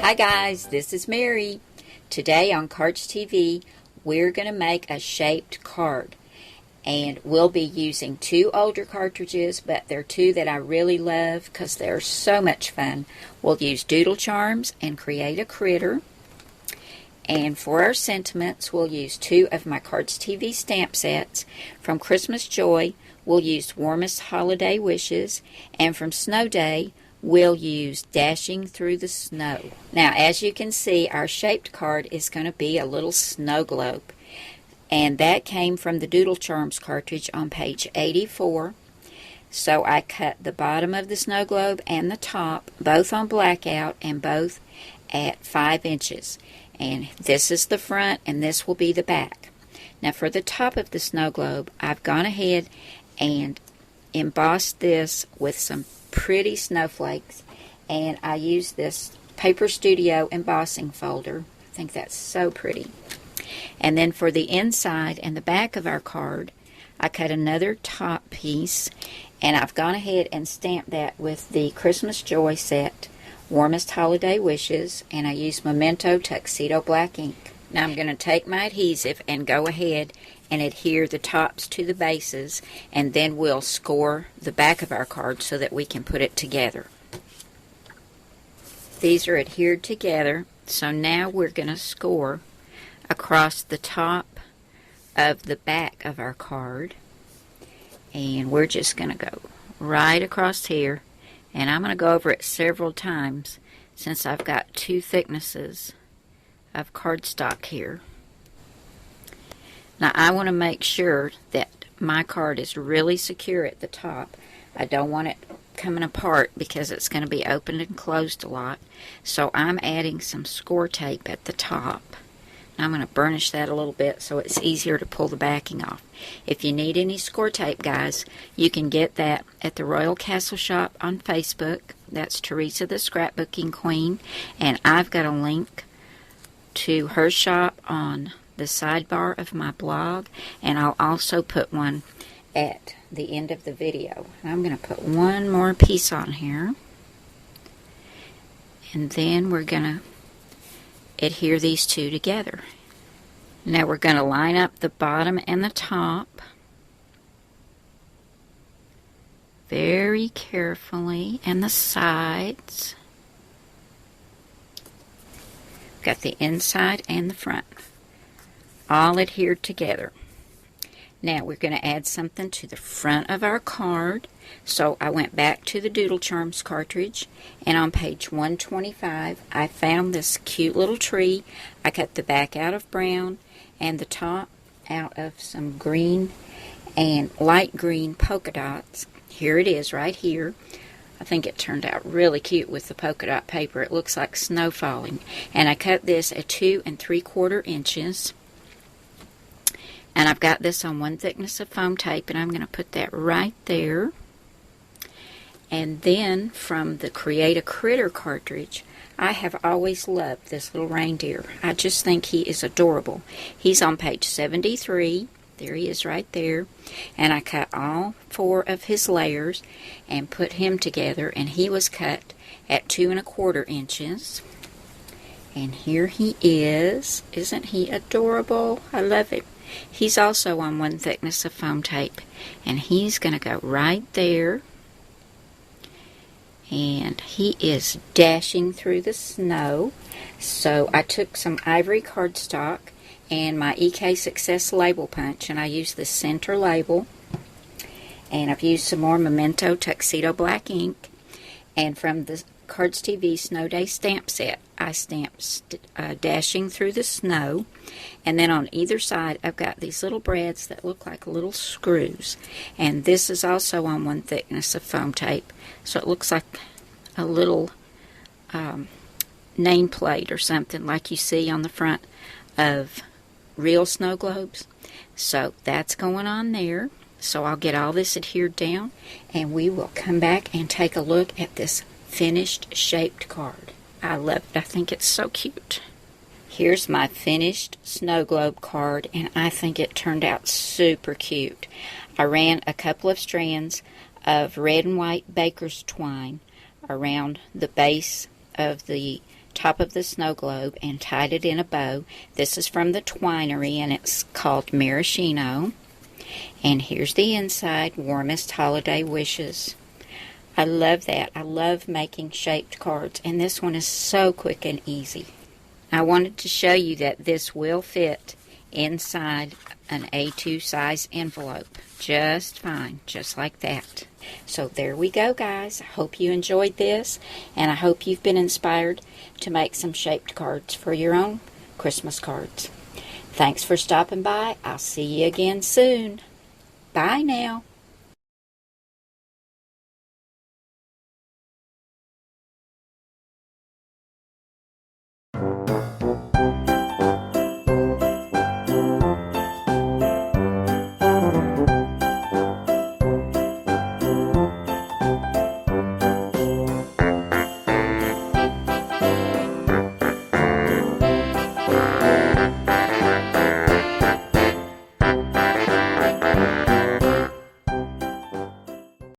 Hi guys, this is Mary. Today on Cardz TV, we're going to make a shaped card. And we'll be using two older cartridges, but they're two that I really love because they're so much fun. We'll use Doodle Charms and create a critter. And for our sentiments, we'll use two of my Cardz TV stamp sets. From Christmas Joy, we'll use Warmest Holiday Wishes. And from Snow Day, we'll use Dashing Through the Snow. Now, as you can see, our shaped card is going to be a little snow globe. And that came from the Doodle Charms cartridge on page 84. So I cut the bottom of the snow globe and the top, both on blackout and both at 5 inches. And this is the front and this will be the back. Now for the top of the snow globe, I've gone ahead and embossed this with some pretty snowflakes, and I use this Paper Studio embossing folder. I think that's so pretty. And then for the inside and the back of our card, I cut another top piece, and I've gone ahead and stamped that with the Christmas Joy set, Warmest Holiday Wishes, and I use Memento Tuxedo Black ink. Now I'm going to take my adhesive and go ahead and adhere the tops to the bases, and then we'll score the back of our card so that we can put it together. These are adhered together, so now we're going to score across the top of the back of our card, and we're just going to go right across here, and I'm going to go over it several times since I've got two thicknesses of cardstock here. Now I want to make sure that my card is really secure at the top. I don't want it coming apart because it's going to be opened and closed a lot. So I'm adding some score tape at the top. Now I'm going to burnish that a little bit so it's easier to pull the backing off. If you need any score tape, guys, you can get that at the Royal Castle Shop on Facebook. That's Teresa the Scrapbooking Queen. And I've got a link to her shop on the sidebar of my blog, and I'll also put one at the end of the video. I'm going to put one more piece on here, and then we're going to adhere these two together. Now we're going to line up the bottom and the top very carefully, and the sides. Got the inside and the front all adhered together. Now we're going to add something to the front of our card. So I went back to the Doodle Charms cartridge, and on page 125 I found this cute little tree. I cut the back out of brown and the top out of some green and light green polka dots. Here it is right here. I think it turned out really cute with the polka dot paper. It looks like snow falling. And I cut this at 2 3/4 inches. And I've got this on 1 thickness of foam tape, and I'm going to put that right there. And then from the Create a Critter cartridge, I have always loved this little reindeer. I just think he is adorable. He's on page 73. There he is right there. And I cut all 4 of his layers and put him together, and he was cut at 2 1/4 inches. And here he is. Isn't he adorable? I love him. He's also on 1 thickness of foam tape, and he's going to go right there. And he is dashing through the snow. So I took some ivory cardstock and my EK Success label punch, and I used the center label, and I've used some more Memento Tuxedo Black ink, and from the Cardz TV Snow Day stamp set I stamped Dashing Through the Snow, and then on either side I've got these little brads that look like little screws, and this is also on 1 thickness of foam tape, so it looks like a little nameplate or something like you see on the front of real snow globes. So that's going on there. So I'll get all this adhered down, and we will come back and take a look at this finished shaped card. I love it. I think it's so cute. Here's my finished snow globe card, and I think it turned out super cute. I ran a couple of strands of red and white baker's twine around the base of the top of the snow globe and tied it in a bow. This is from the Twinery, and it's called Maraschino. And here's the inside, Warmest Holiday Wishes. I love that. I love making shaped cards, and this one is so quick and easy. I wanted to show you that this will fit inside an A2 size envelope just fine, just like that. So there we go, guys. I hope you enjoyed this, and I hope you've been inspired to make some shaped cards for your own Christmas cards. Thanks for stopping by. I'll see you again soon. Bye now.